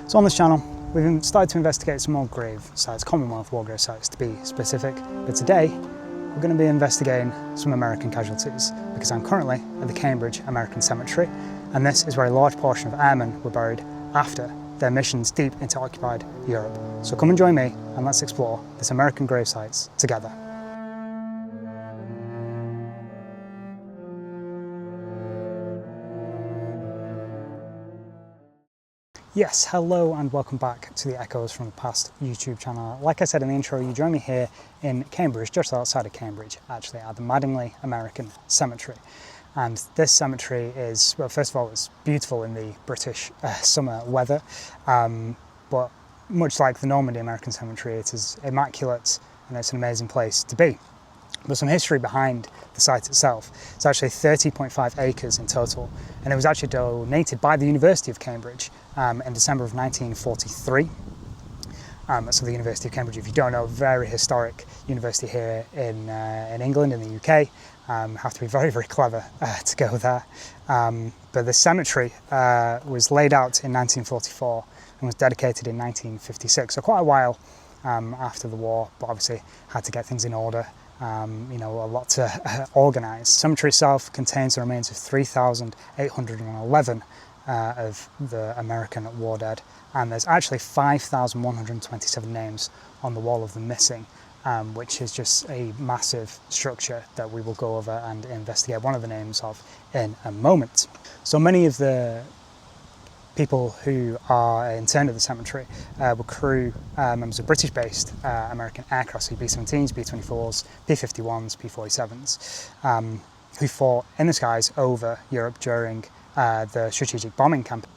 So on this channel, we've started to investigate some more grave sites, Commonwealth war grave sites to be specific, but today we're going to be investigating some American casualties because I'm currently at the Cambridge American Cemetery, and this is where a large portion of airmen were buried after their missions deep into occupied Europe. So come and join me and let's explore this American grave sites together. Yes, hello and welcome back to the Echoes from the Past YouTube channel. Like I said in the intro, you join me here in Cambridge, just outside of Cambridge, actually, at the Madingley American Cemetery. And this cemetery is, well, first of all, it's beautiful in the British summer weather, but much like the Normandy American Cemetery, it is immaculate and it's an amazing place to be. There's some history behind the site itself. It's actually 30.5 acres in total, and it was actually donated by the University of Cambridge in December of 1943. So the University of Cambridge, if you don't know, very historic university here in England, in the UK. Have to be very, very clever to go there. But the cemetery was laid out in 1944 and was dedicated in 1956, so quite a while after the war, but obviously had to get things in order. You know, a lot to organise. The cemetery itself contains the remains of 3,811 of the American war dead, and there's actually 5,127 names on the wall of the missing, which is just a massive structure that we will go over and investigate one of the names of in a moment. So many of the people who are interned at the cemetery were crew members of British-based American aircraft, so B-17s, B-24s, P-51s, P-47s, who fought in the skies over Europe during the strategic bombing campaign.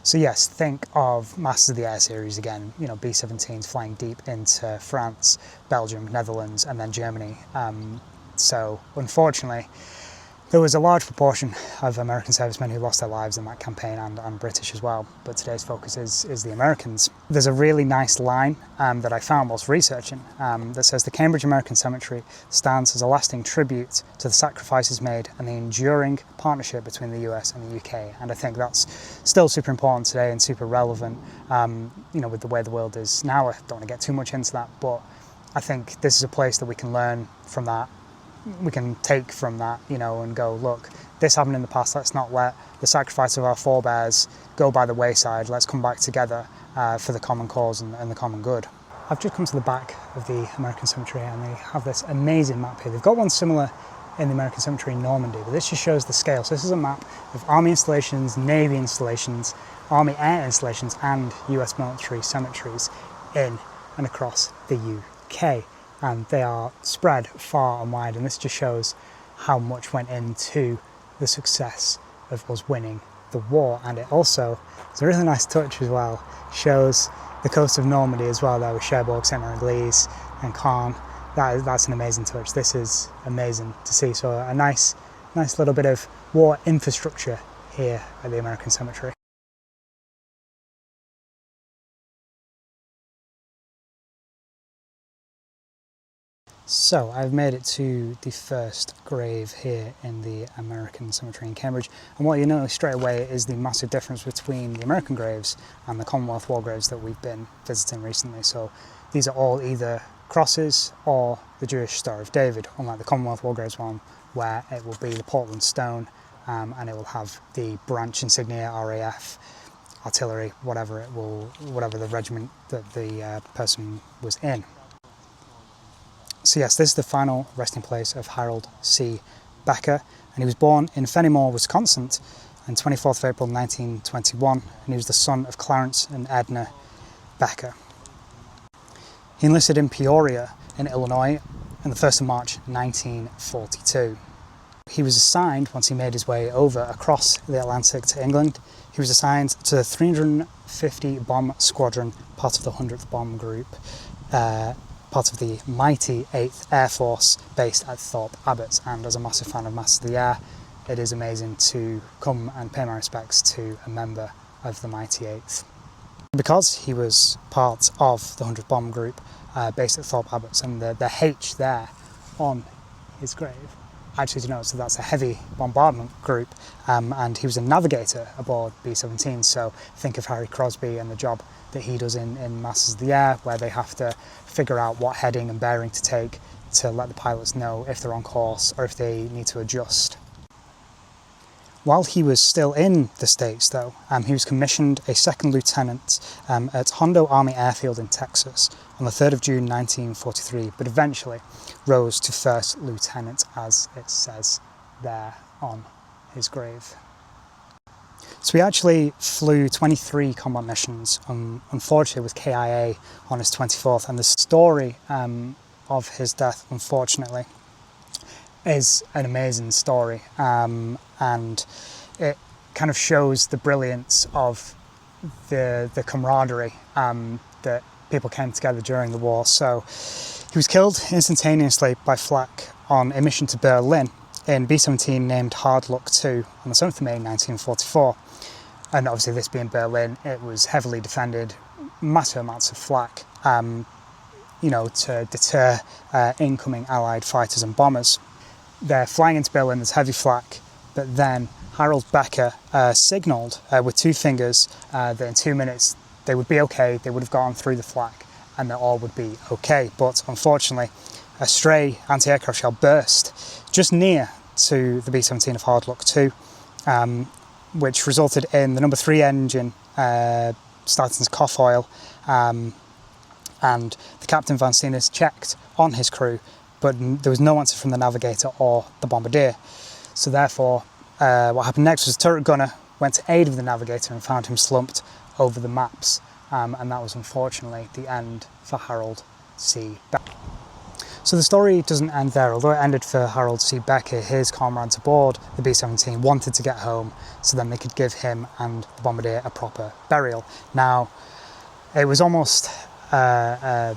So yes, think of Masters of the Air series again, you know, B-17s flying deep into France, Belgium, Netherlands, and then Germany. So unfortunately, there was a large proportion of American servicemen who lost their lives in that campaign, and British as well, but today's focus is the Americans. There's a really nice line that I found whilst researching that says, "The Cambridge American Cemetery stands as a lasting tribute to the sacrifices made and the enduring partnership between the US and the UK." And I think that's still super important today and super relevant, you know, with the way the world is now. I don't want to get too much into that, but I think this is a place that we can learn from that. We can take from that, you know, and go, look, this happened in the past, let's not let the sacrifice of our forebears go by the wayside, let's come back together for the common cause and the common good. I've just come to the back of the American Cemetery and they have this amazing map here. They've got one similar in the American Cemetery in Normandy, but this just shows the scale. So this is a map of Army installations, Navy installations, Army air installations and US military cemeteries in and across the UK. And they are spread far and wide, and this just shows how much went into the success of us winning the war. And it also, it's a really nice touch as well, shows the coast of Normandy as well there with Cherbourg, Saint-Mary-Église and Caen. That's an amazing touch. This is amazing to see. So a nice little bit of war infrastructure here at the American Cemetery. So I've made it to the first grave here in the American Cemetery in Cambridge, and what you notice straight away is the massive difference between the American graves and the Commonwealth war graves that we've been visiting recently. So these are all either crosses or the Jewish Star of David, unlike the Commonwealth war graves one where it will be the Portland stone and it will have the branch insignia, RAF, artillery, whatever the regiment that the person was in. So yes, this is the final resting place of Harold C. Becker, and he was born in Fenimore, Wisconsin on 24th of April 1921, and he was the son of Clarence and Edna Becker. He enlisted in Peoria in Illinois on the 1st of March 1942. He was assigned, once he made his way over across the Atlantic to England, he was assigned to the 350 Bomb Squadron, part of the 100th Bomb Group, part of the mighty 8th Air Force based at Thorpe Abbott. And as a massive fan of Masters of the Air, it is amazing to come and pay my respects to a member of the mighty 8th. Because he was part of the 100th Bomb Group based at Thorpe Abbott, and the H there on his grave actually, do you know, so that's a heavy bombardment group, and he was a navigator aboard B-17. So think of Harry Crosby and the job that he does in Masters of the Air, where they have to figure out what heading and bearing to take to let the pilots know if they're on course or if they need to adjust. While he was still in the States, though, he was commissioned a second lieutenant at Hondo Army Airfield in Texas on the 3rd of June 1943, but eventually rose to first lieutenant, as it says there on his grave. So he actually flew 23 combat missions, unfortunately with KIA on his 24th, and the story of his death, unfortunately, is an amazing story, and it kind of shows the brilliance of the camaraderie that people came together during the war. So he was killed instantaneously by flak on a mission to Berlin in B-17 named Hard Luck 2 on the 7th of May 1944. And obviously, this being Berlin, it was heavily defended, massive amounts of flak, to deter incoming Allied fighters and bombers. They're flying into Berlin, there's heavy flak, but then Harold Becker signalled with 2 fingers that in 2 minutes they would be okay, they would have gone through the flak and that all would be okay. But unfortunately, a stray anti-aircraft shell burst just near to the B-17 of Hard Luck 2, which resulted in the number 3 engine starting to cough oil, and the captain Vance Jr checked on his crew, but there was no answer from the Navigator or the Bombardier. So therefore, what happened next was the turret gunner went to aid of the Navigator and found him slumped over the maps, and that was unfortunately the end for Harold C. Becker. So the story doesn't end there. Although it ended for Harold C. Becker, his comrades aboard the B-17 wanted to get home so then they could give him and the Bombardier a proper burial. Now, it was almost a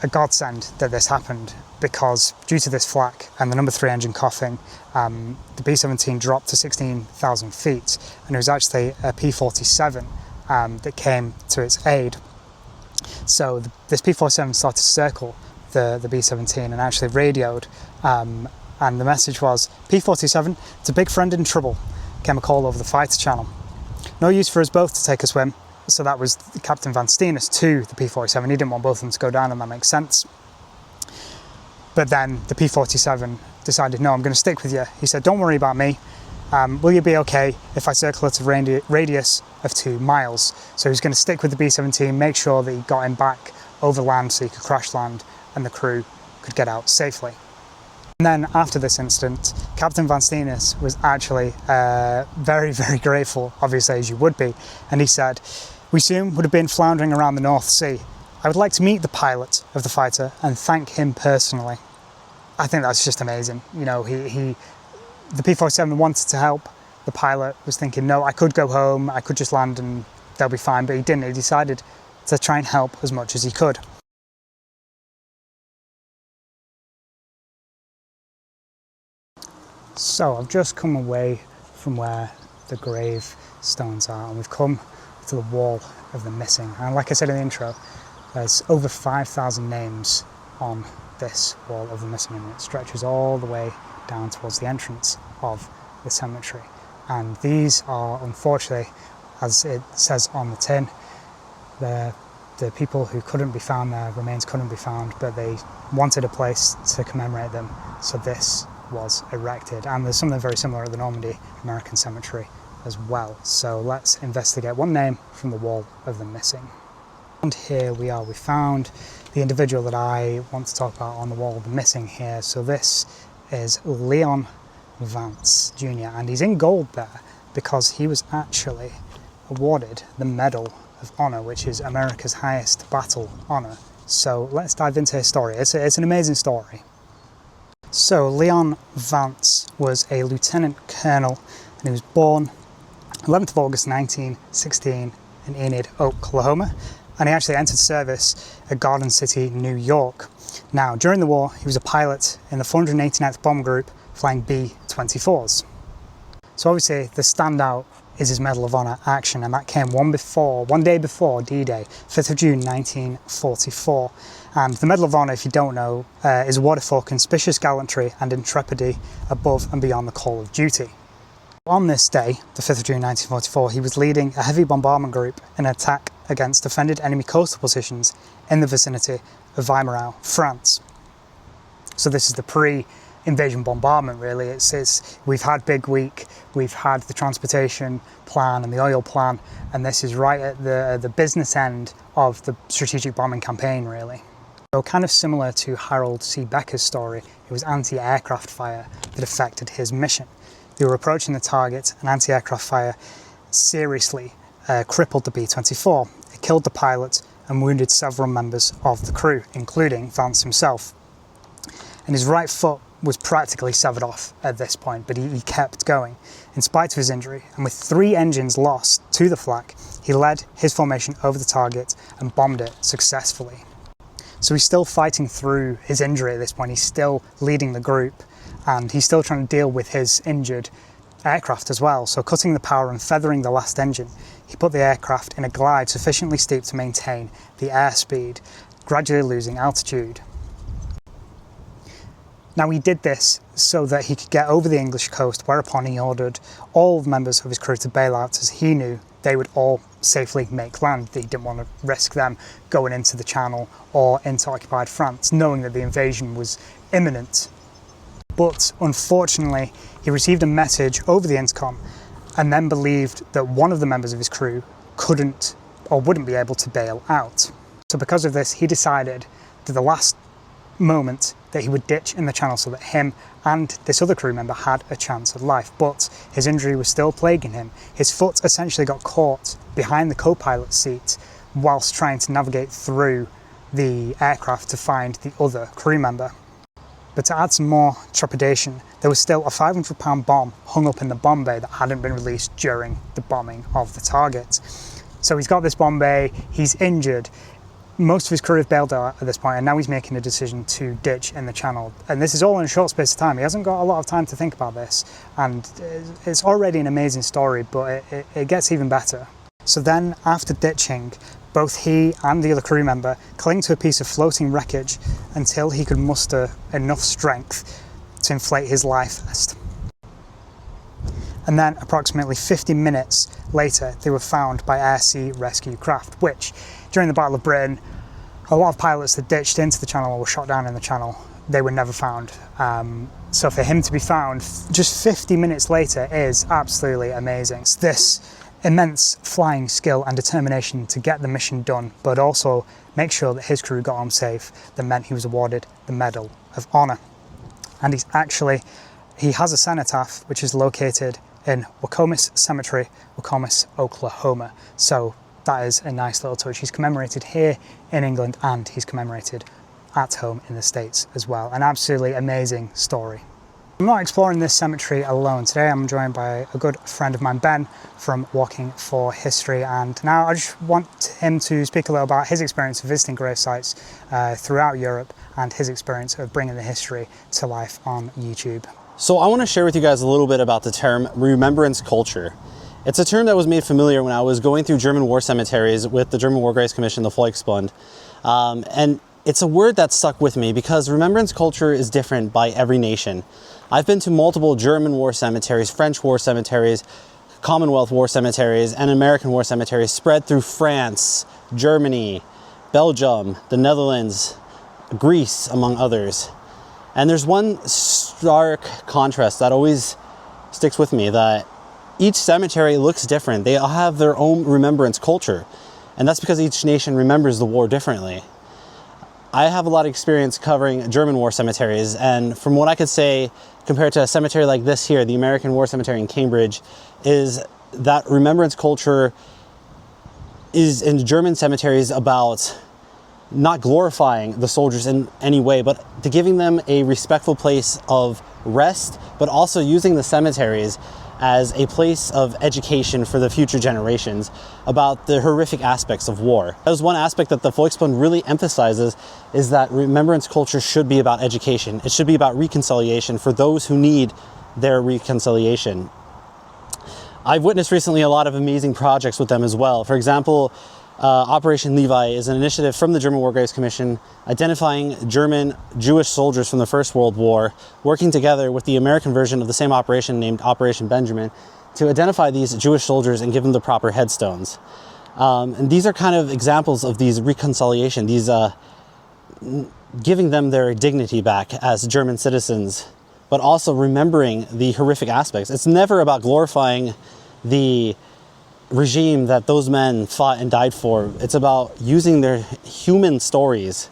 godsend that this happened, because due to this flak and the number 3 engine coughing, the B-17 dropped to 16,000 feet, and it was actually a P-47 that came to its aid. So this P-47 started to circle the B-17 and actually radioed, and the message was, P-47, it's a big friend in trouble, came a call over the fighter channel. No use for us both to take a swim. So that was Captain Vance Jr to the P-47. He didn't want both of them to go down, and that makes sense. But then the P-47 decided, no, I'm going to stick with you. He said, don't worry about me. Will you be okay if I circle at a radius of 2 miles? So he was going to stick with the B-17, make sure that he got him back over land so he could crash land and the crew could get out safely. And then after this incident, Captain Vance Jr was actually very, very grateful, obviously, as you would be. And he said, we soon would have been floundering around the North Sea. I would like to meet the pilot of the fighter and thank him personally. I think that's just amazing. You know, the P-47 wanted to help. The pilot was thinking, no, I could go home, I could just land and they'll be fine. But he didn't. He decided to try and help as much as he could. So I've just come away from where the gravestones are, and we've come to the wall of the missing. And like I said in the intro, there's over 5,000 names on this wall of the missing, and it stretches all the way down towards the entrance of the cemetery. And these are, unfortunately, as it says on the tin, the people who couldn't be found, their remains couldn't be found, but they wanted a place to commemorate them, so this was erected. And there's something very similar at the Normandy American Cemetery as well. So let's investigate one name from the wall of the missing. And here we are. We found the individual that I want to talk about on the wall of the missing here. So this is Leon Vance Jr. and he's in gold there because he was actually awarded the Medal of Honor, which is America's highest battle honor. So let's dive into his story. It's an amazing story. So Leon Vance was a lieutenant colonel, and he was born 11th of August 1916 in Enid, Oklahoma, and he actually entered service at Garden City, New York. Now, during the war, he was a pilot in the 489th Bomb Group flying B-24s. So obviously the standout is his Medal of Honor action, and that came one day before D-Day, 5th of June 1944. And the Medal of Honor, if you don't know, is awarded for conspicuous gallantry and intrepidity above and beyond the call of duty. On this day, the 5th of June 1944, he was leading a heavy bombardment group in an attack against defended enemy coastal positions in the vicinity of Weimar, France. So this is the pre-invasion bombardment, really. We've had Big Week, we've had the transportation plan and the oil plan, and this is right at the business end of the strategic bombing campaign, really. So kind of similar to Harold C. Becker's story, it was anti-aircraft fire that affected his mission. They were approaching the target, and anti-aircraft fire seriously crippled the B-24. It killed the pilot and wounded several members of the crew, including Vance himself. And his right foot was practically severed off at this point, but he kept going. In spite of his injury, and with 3 engines lost to the flak, he led his formation over the target and bombed it successfully. So he's still fighting through his injury at this point. He's still leading the group, and he's still trying to deal with his injured aircraft as well. So cutting the power and feathering the last engine, he put the aircraft in a glide sufficiently steep to maintain the airspeed, gradually losing altitude. Now he did this so that he could get over the English coast, whereupon he ordered all members of his crew to bail out, as he knew they would all safely make land. He didn't want to risk them going into the Channel or into occupied France, knowing that the invasion was imminent. But unfortunately, he received a message over the intercom and then believed that one of the members of his crew couldn't or wouldn't be able to bail out. So because of this, he decided that the last moment that he would ditch in the Channel so that him and this other crew member had a chance at life. But his injury was still plaguing him. His foot essentially got caught behind the co-pilot's seat whilst trying to navigate through the aircraft to find the other crew member. But to add some more trepidation, there was still a 500-pound bomb hung up in the bomb bay that hadn't been released during the bombing of the target. So he's got this bomb bay, he's injured. Most of his crew have bailed out at this point, and now he's making a decision to ditch in the Channel. And this is all in a short space of time. He hasn't got a lot of time to think about this, and it's already an amazing story, but it gets even better. So then, after ditching, both he and the other crew member cling to a piece of floating wreckage until he could muster enough strength to inflate his life vest. And then, approximately 50 minutes later, they were found by air-sea rescue craft, which, during the Battle of Britain, a lot of pilots that ditched into the Channel or were shot down in the Channel, they were never found. So for him to be found just 50 minutes later is absolutely amazing. It's this immense flying skill and determination to get the mission done, but also make sure that his crew got home safe, that meant he was awarded the Medal of Honor. And he has a cenotaph which is located in Wacomis Cemetery, Wacomis, Oklahoma. So that is a nice little touch. He's commemorated here in England, and he's commemorated at home in the States as well. An absolutely amazing story. I'm not exploring this cemetery alone. Today I'm joined by a good friend of mine, Ben, from Walking for History, and now I just want him to speak a little about his experience of visiting grave sites throughout Europe and his experience of bringing the history to life on YouTube. So I want to share with you guys a little bit about the term remembrance culture. It's a term that was made familiar when I was going through German war cemeteries with the German War Graves Commission, the Volksbund. And it's a word that stuck with me because remembrance culture is different by every nation. I've been to multiple German war cemeteries, French war cemeteries, Commonwealth war cemeteries, and American war cemeteries spread through France, Germany, Belgium, the Netherlands, Greece, among others. And there's one stark contrast that always sticks with me, that each cemetery looks different. They all have their own remembrance culture. And that's because each nation remembers the war differently. I have a lot of experience covering German war cemeteries, and from what I could say, compared to a cemetery like this here, the American War Cemetery in Cambridge, is that remembrance culture is in German cemeteries about not glorifying the soldiers in any way, but to giving them a respectful place of rest, but also using the cemeteries as a place of education for the future generations about the horrific aspects of war. That was one aspect that the Volksbund really emphasizes, is that remembrance culture should be about education. It should be about reconciliation for those who need their reconciliation. I've witnessed recently a lot of amazing projects with them as well. For example, Operation Levi is an initiative from the German War Graves Commission identifying German Jewish soldiers from the First World War, working together with the American version of the same operation named Operation Benjamin to identify these Jewish soldiers and give them the proper headstones. And these are kind of examples of these reconciliation, these giving them their dignity back as German citizens, but also remembering the horrific aspects. It's never about glorifying the regime that those men fought and died for. It's about using their human stories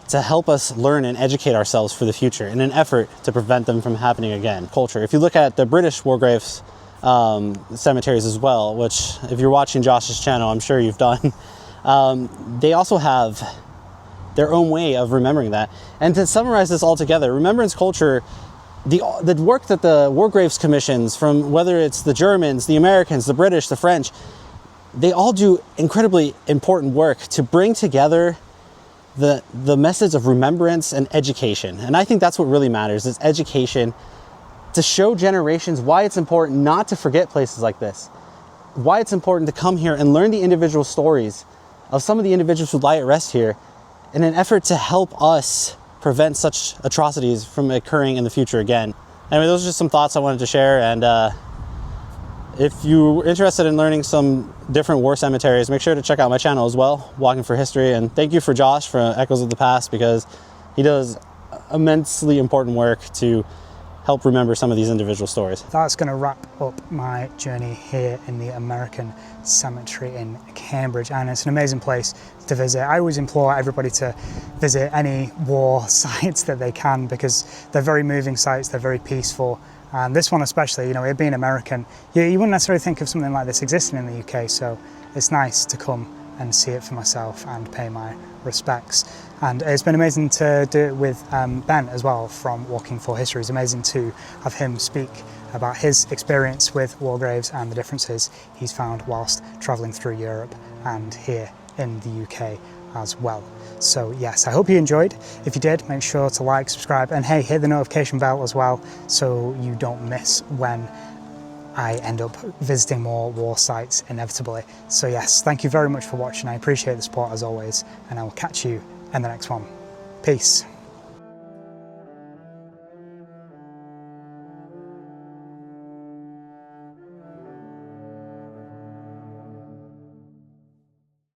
to help us learn and educate ourselves for the future in an effort to prevent them from happening again. Culture. If you look at the British war graves cemeteries as well, which if you're watching Josh's channel, I'm sure you've done, they also have their own way of remembering that. And to summarize this all together, remembrance culture, the work that the War Graves commissions, from whether it's the Germans, the Americans, the British, the French, they all do incredibly important work to bring together the message of remembrance and education. And I think that's what really matters, is education, to show generations why it's important not to forget places like this, why it's important to come here and learn the individual stories of some of the individuals who lie at rest here in an effort to help us prevent such atrocities from occurring in the future again. Anyway, those are just some thoughts I wanted to share, and if you're interested in learning some different war cemeteries, make sure to check out my channel as well, Walking for History. And thank you for Josh for Echoes of the Past, because he does immensely important work to help remember some of these individual stories. That's going to wrap up my journey here in the American Cemetery in Cambridge, and it's an amazing place to visit. I always implore everybody to visit any war sites that they can, because they're very moving sites, they're very peaceful. And this one especially, you know, it being American, you wouldn't necessarily think of something like this existing in the UK, so it's nice to come and see it for myself and pay my respects. And it's been amazing to do it with Ben as well from Walking for History. It's amazing to have him speak about his experience with war graves and the differences he's found whilst travelling through Europe and here in the UK as well. So yes, I hope you enjoyed. If you did, make sure to like, subscribe, and hey, hit the notification bell as well so you don't miss when I end up visiting more war sites inevitably. So yes, thank you very much for watching. I appreciate the support as always, and I will catch you in the next one. Peace.